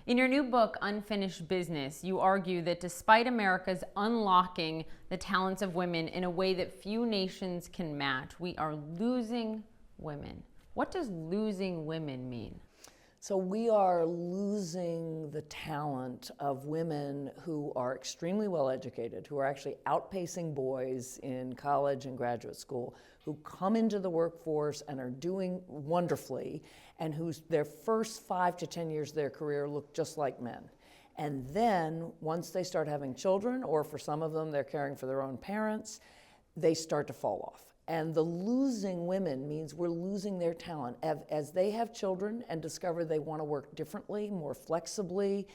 In your new book, Unfinished Business, you argue that despite America's unlocking the talents of women in a way that few nations can match, we are losing women. What does losing women mean? So we are losing the talent of women who are extremely well educated, who are actually outpacing boys in college and graduate school, who come into the workforce and are doing wonderfully, and whose their first 5 to 10 years of their career look just like men. And then once they start having children, or for some of them they're caring for their own parents, they start to fall off. And the losing women means we're losing their talent. As they have children and discover they want to work differently, more flexibly,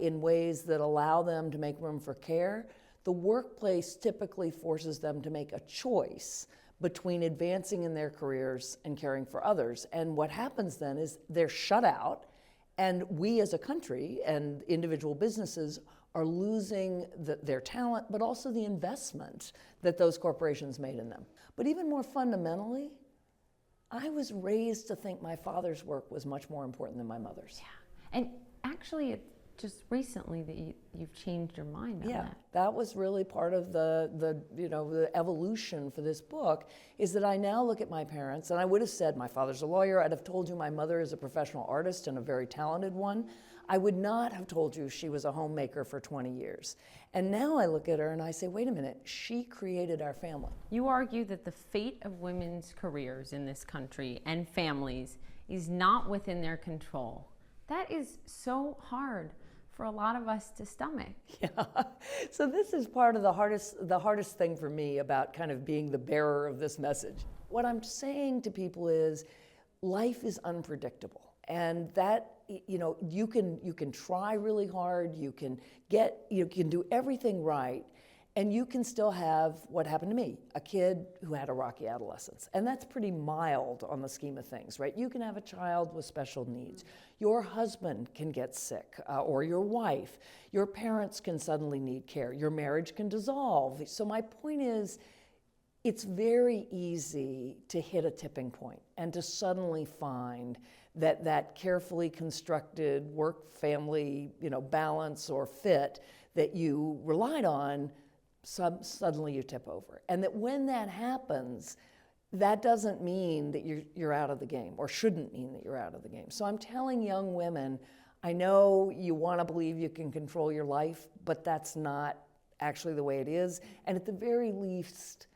in ways that allow them to make room for care, the workplace typically forces them to make a choice between advancing in their careers and caring for others. And what happens then is they're shut out, and we as a country and individual businesses are losing their talent, but also the investment that those corporations made in them. But even more fundamentally, I was raised to think my father's work was much more important than my mother's. Yeah, and actually it's just recently that you've changed your mind on that. That was really part of the evolution for this book, is that I now look at my parents, and I would have said my father's a lawyer, I'd have told you my mother is a professional artist and a very talented one. I would not have told you she was a homemaker for 20 years. And now I look at her and I say, wait a minute, she created our family. You argue that the fate of women's careers in this country and families is not within their control. That is so hard for a lot of us to stomach. Yeah, so this is part of the hardest thing for me about kind of being the bearer of this message. What I'm saying to people is life is unpredictable. And that, you can try really hard, you can do everything right, and you can still have what happened to me, a kid who had a rocky adolescence. And that's pretty mild on the scheme of things, right? You can have a child with special needs. Your husband can get sick, or your wife. Your parents can suddenly need care. Your marriage can dissolve. So my point is, it's very easy to hit a tipping point and to suddenly find that carefully constructed work-family balance or fit that you relied on, suddenly you tip over. And that when that happens, that doesn't mean that you're out of the game, or shouldn't mean that you're out of the game. So I'm telling young women, I know you want to believe you can control your life, but that's not actually the way it is. And at the very least,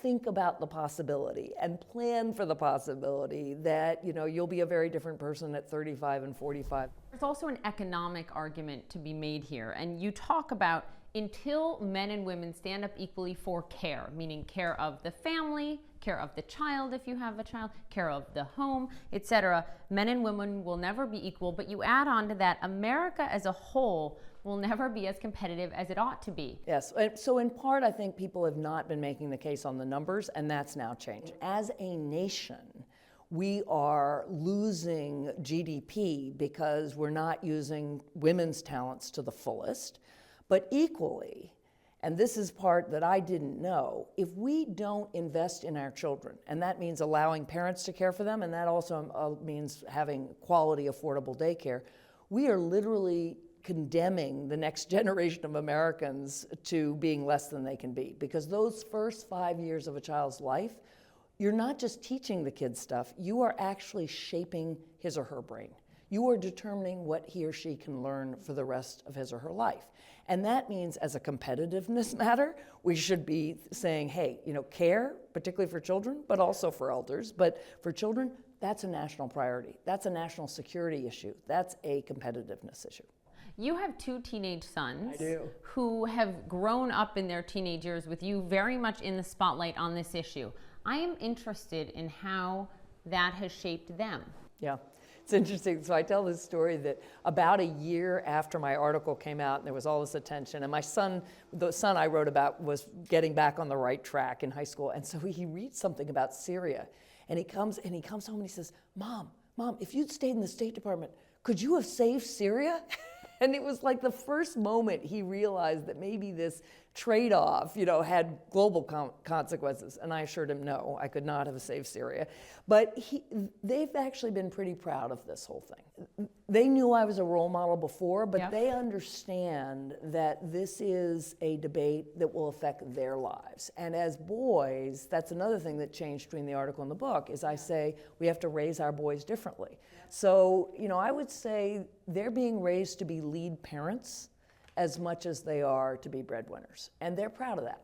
think about the possibility and plan for the possibility that you'll be a very different person at 35 and 45. There's also an economic argument to be made here, and you talk about until men and women stand up equally for care, meaning care of the family, care of the child if you have a child, care of the home, etc., men and women will never be equal. But you add on to that, America as a whole will never be as competitive as it ought to be. Yes, so in part I think people have not been making the case on the numbers, and that's now changed. As a nation, we are losing GDP because we're not using women's talents to the fullest. But equally, and this is part that I didn't know, if we don't invest in our children, and that means allowing parents to care for them, and that also means having quality, affordable daycare, we are literally condemning the next generation of Americans to being less than they can be. Because those first 5 years of a child's life, you're not just teaching the kid stuff, you are actually shaping his or her brain. You are determining what he or she can learn for the rest of his or her life. And that means, as a competitiveness matter, we should be saying, hey, care, particularly for children, but also for elders, but for children, that's a national priority. That's a national security issue. That's a competitiveness issue. You have 2 teenage sons. I do. Who have grown up in their teenage years with you very much in the spotlight on this issue. I am interested in how that has shaped them. Yeah, it's interesting. So I tell this story that about a year after my article came out, and there was all this attention, and my son, the son I wrote about, was getting back on the right track in high school, and so he reads something about Syria, and he comes home and he says, Mom, if you'd stayed in the State Department, could you have saved Syria? And it was like the first moment he realized that maybe this trade-off, had global consequences. And I assured him, no, I could not have saved Syria. But they've actually been pretty proud of this whole thing. They knew I was a role model before, but they understand that this is a debate that will affect their lives. And as boys, that's another thing that changed between the article and the book, is I say we have to raise our boys differently. So, I would say they're being raised to be lead parents as much as they are to be breadwinners. And they're proud of that.